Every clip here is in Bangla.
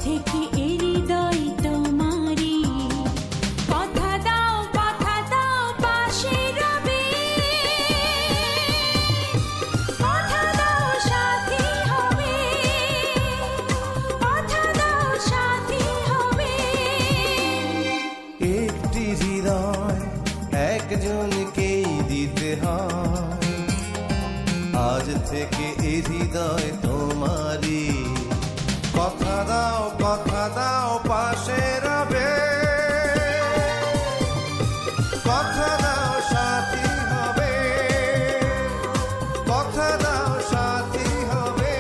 থেকে এই হৃদয় তোমারই, কথা দাও পাশে রবে, কথা দাও সাথী হবে, কথা দাও সাথী হবে। একটি হৃদয় একজনকেই দিতে হয়, আজ থেকে এই হৃদয় তোমারই, কথা দাও পাশে রবে, কথা দাও সাথী হবে, কথা দাও সাথী হবে।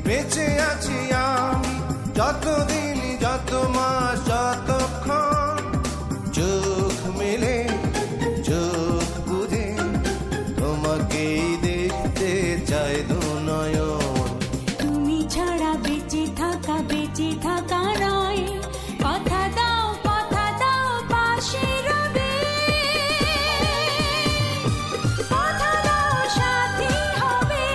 বেঁচে আছি আমি যতদিন, যত মাস, যতক্ষণ চোখ মেলে চোখ বুঝে তোমাকেই দেখতে চাই দু নয়ন। তুমি ছাড়া বেঁচে থাকা নয়, কথা দাও পাশে রবে, কথা দাও সাথী হবে,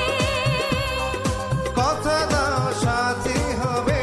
কথা দাও সাথী হবে।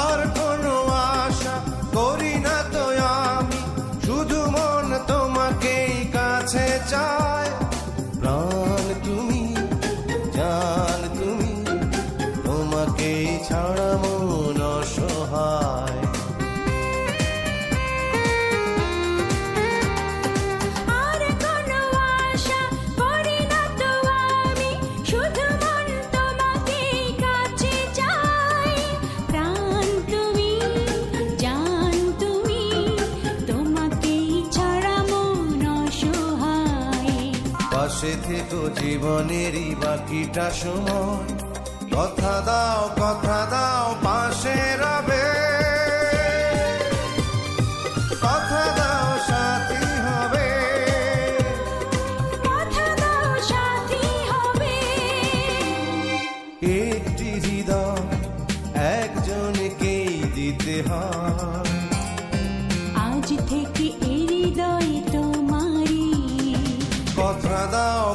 আর কোনো আশা করি না তো আমি, শুধু মন তোমাকেই কাছে চায়, প্রাণ তুমি, জান তুমি, তোমাকেই ছাড়া মন অসহায়। আর কোনো আশা করি না তো আমি, শুধু মন তোমাকেই কাছে চাই, প্রাণ তুমি, জান তুমি, তোমাকেই ছাড়া মন অসহায়। পাশে থেকো জীবনেরই বাকিটা সময়, কথা দাও পাশে রবে, কথা দাও সাথী হবে, কথা দাও সাথী হবে। একটি হৃদয় একজনকেই দিতে হয়, আজ থেকে এই হৃদয় তোমারই, কথা দাও